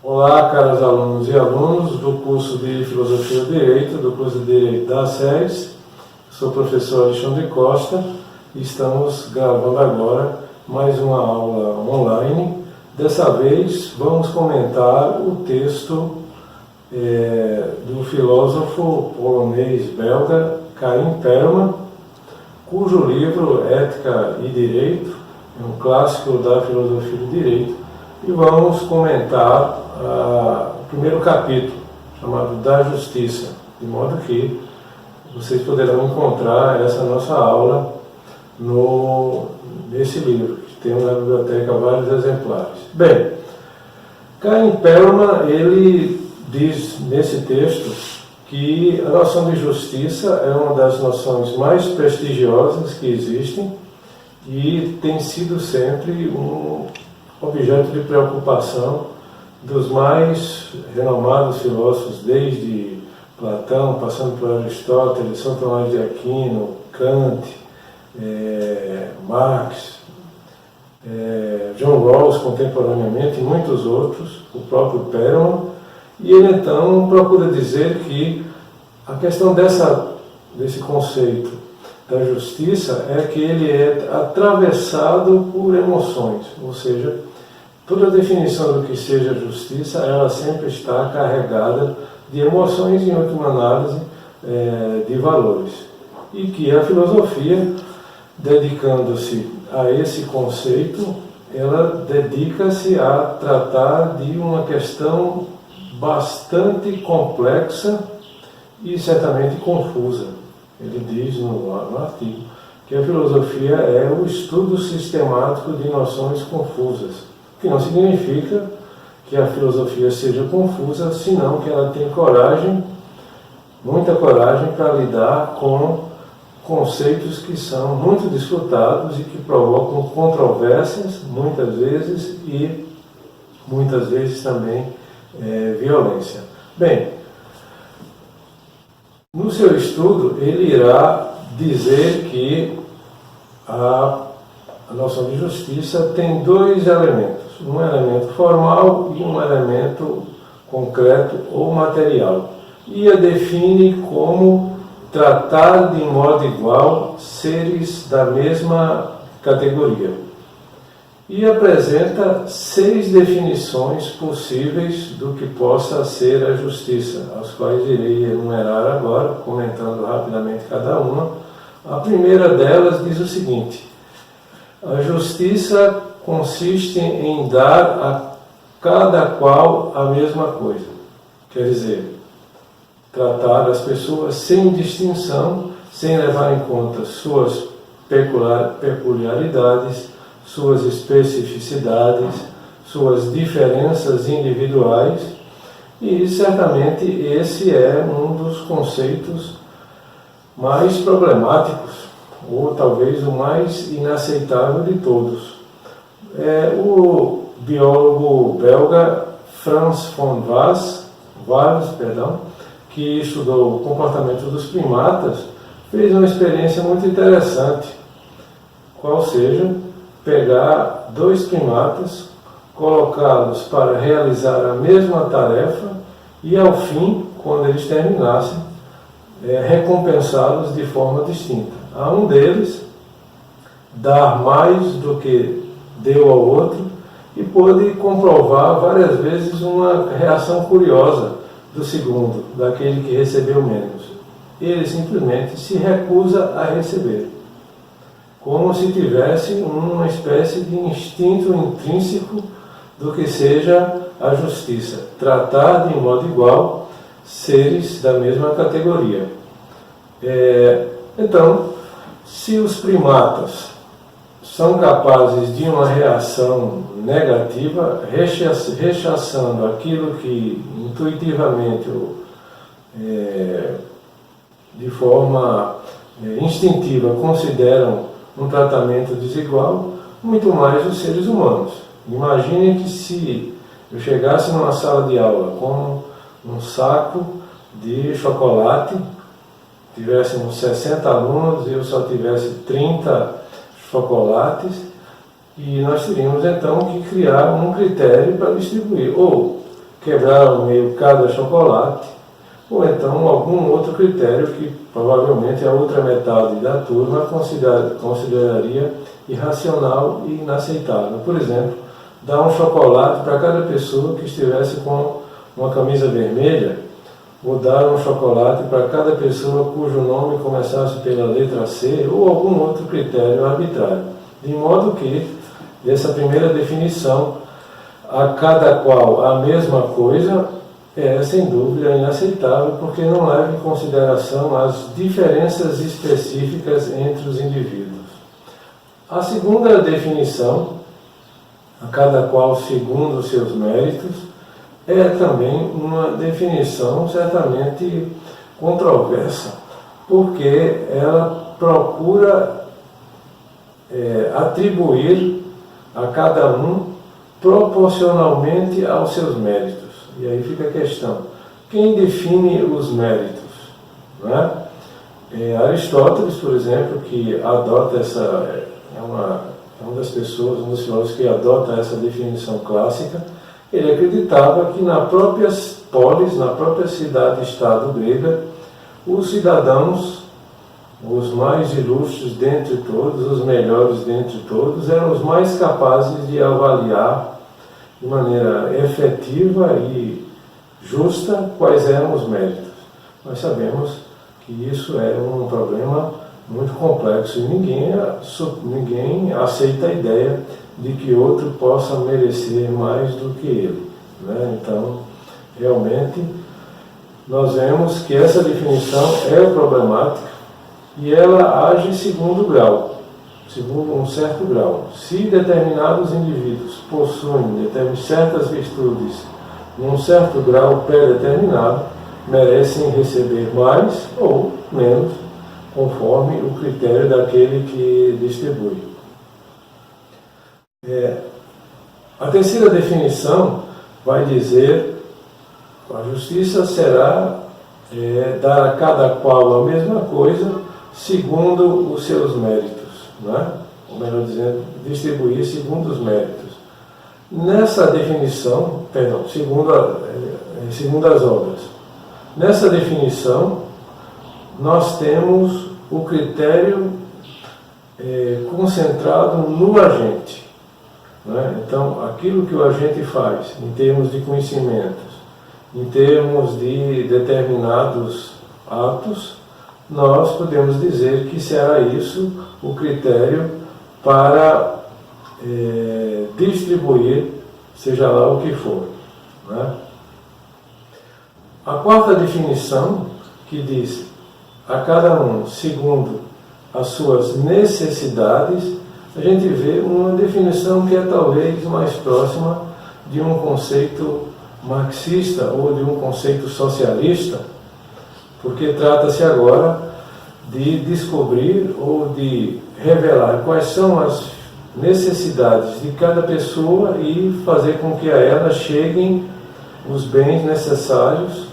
Olá, caros alunos e alunos do curso de Filosofia do Direito, do curso de Direito da SES. Sou o professor Alexandre Costa e estamos gravando agora mais uma aula online. Dessa vez vamos comentar o texto do filósofo polonês-belga Karim Perelman, cujo livro Ética e Direito é um clássico da filosofia do direito, e vamos comentar o primeiro capítulo, chamado Da Justiça, de modo que vocês poderão encontrar essa nossa aula nesse livro, que tem na biblioteca vários exemplares. Bem, Karim Perelman, ele diz nesse texto que a noção de justiça é uma das noções mais prestigiosas que existem e tem sido sempre um objeto de preocupação dos mais renomados filósofos, desde Platão, passando por Aristóteles, São Tomás de Aquino, Kant, Marx, John Rawls contemporaneamente e muitos outros, o próprio Perelman. E ele então procura dizer que a questão desse conceito da justiça é que ele é atravessado por emoções, ou seja, toda definição do que seja justiça, ela sempre está carregada de emoções e, em última análise, de valores. E que a filosofia, dedicando-se a esse conceito, ela dedica-se a tratar de uma questão bastante complexa e certamente confusa. Ele diz no artigo que a filosofia é o estudo sistemático de noções confusas, o que não significa que a filosofia seja confusa, senão que ela tem coragem, muita coragem, para lidar com conceitos que são muito disputados e que provocam controvérsias, muitas vezes, e muitas vezes também violência. Bem, no seu estudo ele irá dizer que a noção de justiça tem dois elementos, um elemento formal e um elemento concreto ou material, e a define como tratar de modo igual seres da mesma categoria. E apresenta 6 definições possíveis do que possa ser a justiça, as quais irei enumerar agora, comentando rapidamente cada uma. A primeira delas diz o seguinte: a justiça consiste em dar a cada qual a mesma coisa. Quer dizer, tratar as pessoas sem distinção, sem levar em conta suas peculiaridades, suas especificidades, suas diferenças individuais, e certamente esse é um dos conceitos mais problemáticos, ou talvez o mais inaceitável de todos. O biólogo belga Frans von Waals, que estudou o comportamento dos primatas, fez uma experiência muito interessante, qual seja, pegar 2 primatas, colocá-los para realizar a mesma tarefa e, ao fim, quando eles terminassem, recompensá-los de forma distinta. A um deles dar mais do que deu ao outro e pôde comprovar várias vezes uma reação curiosa do segundo, daquele que recebeu menos. Ele simplesmente se recusa a receber, como se tivesse uma espécie de instinto intrínseco do que seja a justiça, tratar de modo igual seres da mesma categoria. Então, se os primatas são capazes de uma reação negativa, rechaçando aquilo que intuitivamente, de forma instintiva, consideram um tratamento desigual, muito mais os seres humanos. Imaginem que se eu chegasse numa sala de aula com um saco de chocolate, tivéssemos 60 alunos e eu só tivesse 30 chocolates, e nós teríamos então que criar um critério para distribuir. Ou quebrar ao meio cada chocolate, ou então algum outro critério que provavelmente a outra metade da turma consideraria irracional e inaceitável. Por exemplo, dar um chocolate para cada pessoa que estivesse com uma camisa vermelha, ou dar um chocolate para cada pessoa cujo nome começasse pela letra C, ou algum outro critério arbitrário. De modo que, dessa primeira definição, a cada qual a mesma coisa, é sem dúvida inaceitável, porque não leva em consideração as diferenças específicas entre os indivíduos. A segunda definição, a cada qual segundo os seus méritos, é também uma definição certamente controversa, porque ela procura atribuir a cada um proporcionalmente aos seus méritos. E aí fica a questão, quem define os méritos? Não é? Aristóteles, por exemplo, que adota um das pessoas, um dos filósofos que adota essa definição clássica, ele acreditava que na própria polis, na própria cidade-estado grega, os cidadãos, os mais ilustres dentre todos, os melhores dentre todos, eram os mais capazes de avaliar de maneira efetiva e justa quais eram os méritos. Nós sabemos que isso é um problema muito complexo e ninguém aceita a ideia de que outro possa merecer mais do que ele, né? Então, realmente, nós vemos que essa definição é problemática e ela age segundo um certo grau. Se determinados indivíduos possuem certas virtudes num certo grau pré-determinado, merecem receber mais ou menos, conforme o critério daquele que distribui. A terceira definição vai dizer: a justiça será dar a cada qual a mesma coisa segundo os seus méritos, né? Ou melhor dizendo, distribuir segundo os méritos. Nessa definição, segundo as obras. Nessa definição, nós temos o critério concentrado no agente. Né? Então, aquilo que o agente faz, em termos de conhecimentos, em termos de determinados atos, nós podemos dizer que será isso o critério para distribuir, seja lá o que for. Né? A quarta definição, que diz a cada um segundo as suas necessidades, a gente vê uma definição que é talvez mais próxima de um conceito marxista ou de um conceito socialista, porque trata-se agora de descobrir ou de revelar quais são as necessidades de cada pessoa e fazer com que a ela cheguem os bens necessários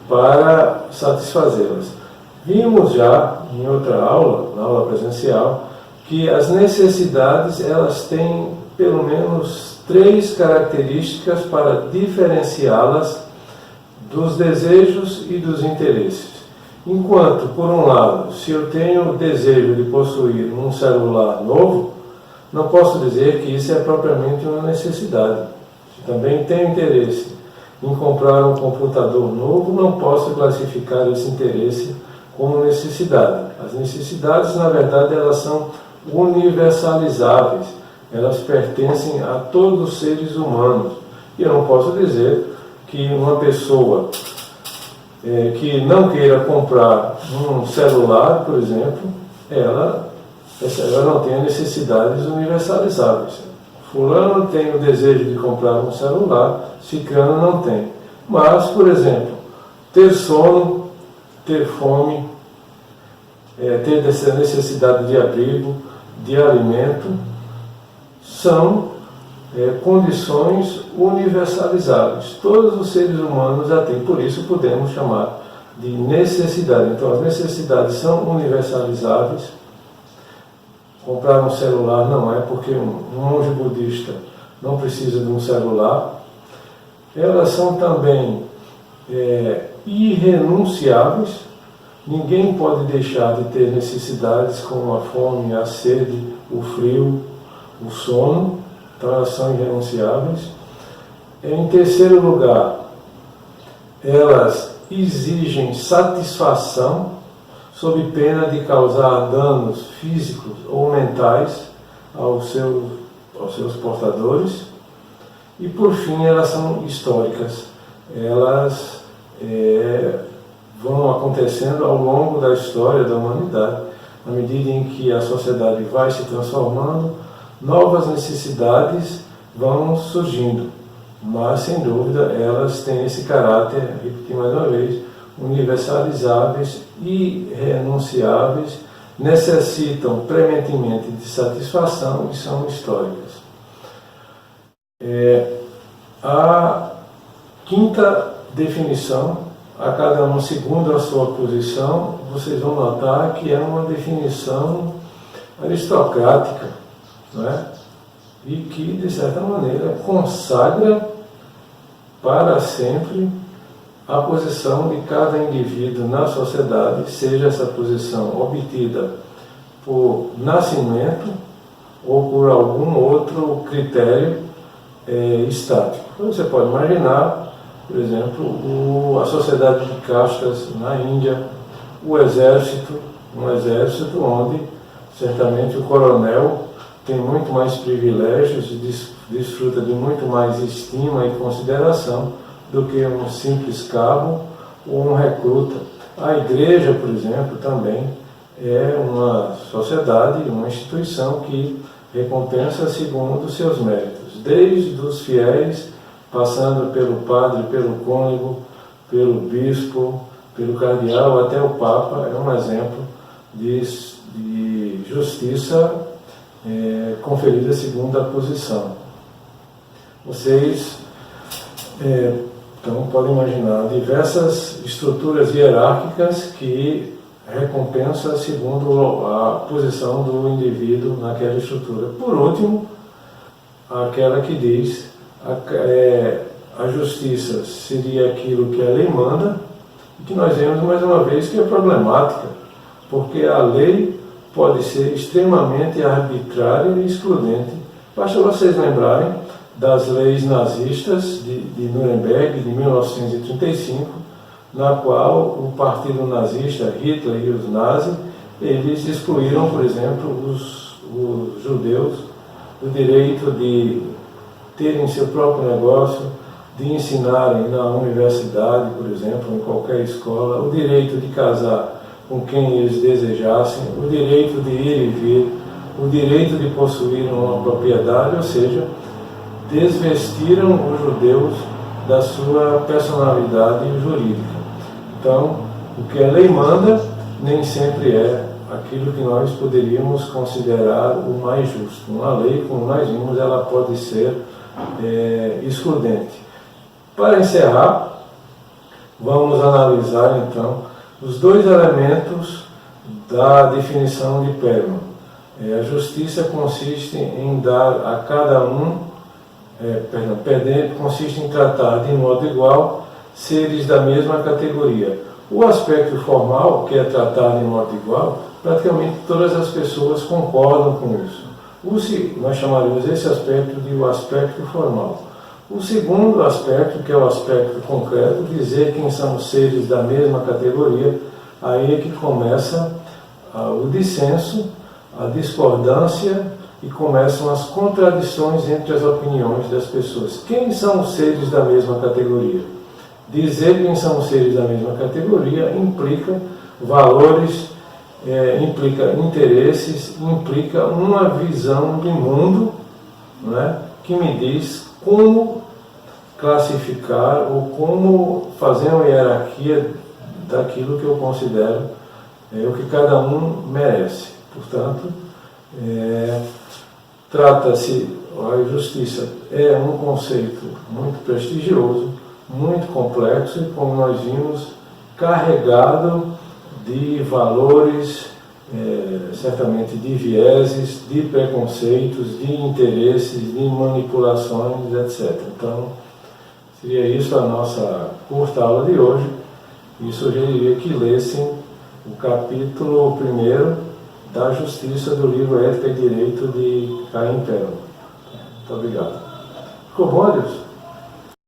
para satisfazê-las. Vimos já em outra aula, na aula presencial, que as necessidades elas têm pelo menos 3 características para diferenciá-las dos desejos e dos interesses. Enquanto, por um lado, se eu tenho o desejo de possuir um celular novo, não posso dizer que isso é propriamente uma necessidade. Se também tenho interesse em comprar um computador novo, não posso classificar esse interesse como necessidade. As necessidades, na verdade, elas são universalizáveis. Elas pertencem a todos os seres humanos. E eu não posso dizer que uma pessoa que não queira comprar um celular, por exemplo, ela não tem necessidades universalizáveis. Fulano tem o desejo de comprar um celular, ciclano não tem. Mas, por exemplo, ter sono, ter fome, ter essa necessidade de abrigo, de alimento, são condições universalizáveis. Todos os seres humanos já têm, por isso podemos chamar de necessidade. Então, as necessidades são universalizáveis. Comprar um celular não é, porque um monge budista não precisa de um celular. elas são também irrenunciáveis. Ninguém pode deixar de ter necessidades como a fome, a sede, o frio, o sono. Então elas são irrenunciáveis. Em terceiro lugar, elas exigem satisfação sob pena de causar danos físicos ou mentais aos seus portadores. E por fim, elas são históricas. Elas vão acontecendo ao longo da história da humanidade. À medida em que a sociedade vai se transformando, novas necessidades vão surgindo. Mas, sem dúvida, elas têm esse caráter, repetir mais uma vez, universalizáveis, irrenunciáveis, necessitam prementemente de satisfação e são históricas. A quinta definição, a cada um segundo a sua posição, vocês vão notar que é uma definição aristocrática, não é? E que, de certa maneira, consagra para sempre a posição de cada indivíduo na sociedade, seja essa posição obtida por nascimento ou por algum outro critério estático. Então, você pode imaginar, por exemplo, a sociedade de castas na Índia, o exército, um exército onde certamente o coronel tem muito mais privilégios e desfruta de muito mais estima e consideração do que um simples cabo ou um recruta. A igreja, por exemplo, também é uma sociedade, uma instituição que recompensa segundo os seus méritos, desde os fiéis, passando pelo padre, pelo cônego, pelo bispo, pelo cardeal, até o Papa. É um exemplo de justiça conferida segundo a posição. Vocês então podem imaginar diversas estruturas hierárquicas que recompensam segundo a posição do indivíduo naquela estrutura. Por último, aquela que diz a justiça seria aquilo que a lei manda, e que nós vemos mais uma vez que é problemática, porque a lei pode ser extremamente arbitrária e excludente. Basta vocês lembrarem das leis nazistas de Nuremberg, de 1935, na qual o partido nazista, Hitler e os nazis, eles excluíram, por exemplo, os judeus do direito de terem seu próprio negócio, de ensinarem na universidade, por exemplo, em qualquer escola, o direito de casar com quem eles desejassem, o direito de ir e vir, o direito de possuir uma propriedade, ou seja, desvestiram os judeus da sua personalidade jurídica. Então, o que a lei manda nem sempre é aquilo que nós poderíamos considerar o mais justo. Uma lei, como nós vimos, ela pode ser excludente. Para encerrar, vamos analisar então os dois elementos da definição de Perlman. A justiça consiste em dar a cada um, consiste em tratar de modo igual seres da mesma categoria. O aspecto formal, que é tratar de modo igual, praticamente todas as pessoas concordam com isso. Nós chamaríamos esse aspecto de o aspecto formal. O segundo aspecto, que é o aspecto concreto, dizer quem são os seres da mesma categoria, aí é que começa o dissenso, a discordância e começam as contradições entre as opiniões das pessoas. Quem são os seres da mesma categoria? Dizer quem são os seres da mesma categoria implica valores, implica interesses, implica uma visão de mundo, não é? Que me diz como classificar ou como fazer uma hierarquia daquilo que eu considero o que cada um merece. Portanto, trata-se, a justiça é um conceito muito prestigioso, muito complexo e, como nós vimos, carregado de valores, certamente de vieses, de preconceitos, de interesses, de manipulações, etc. Então, Seria isso a nossa curta aula de hoje, e sugeriria que lessem o capítulo 1º da Justiça do livro Ética e Direito de Caim Pérola. Muito obrigado. Ficou bom, Deus?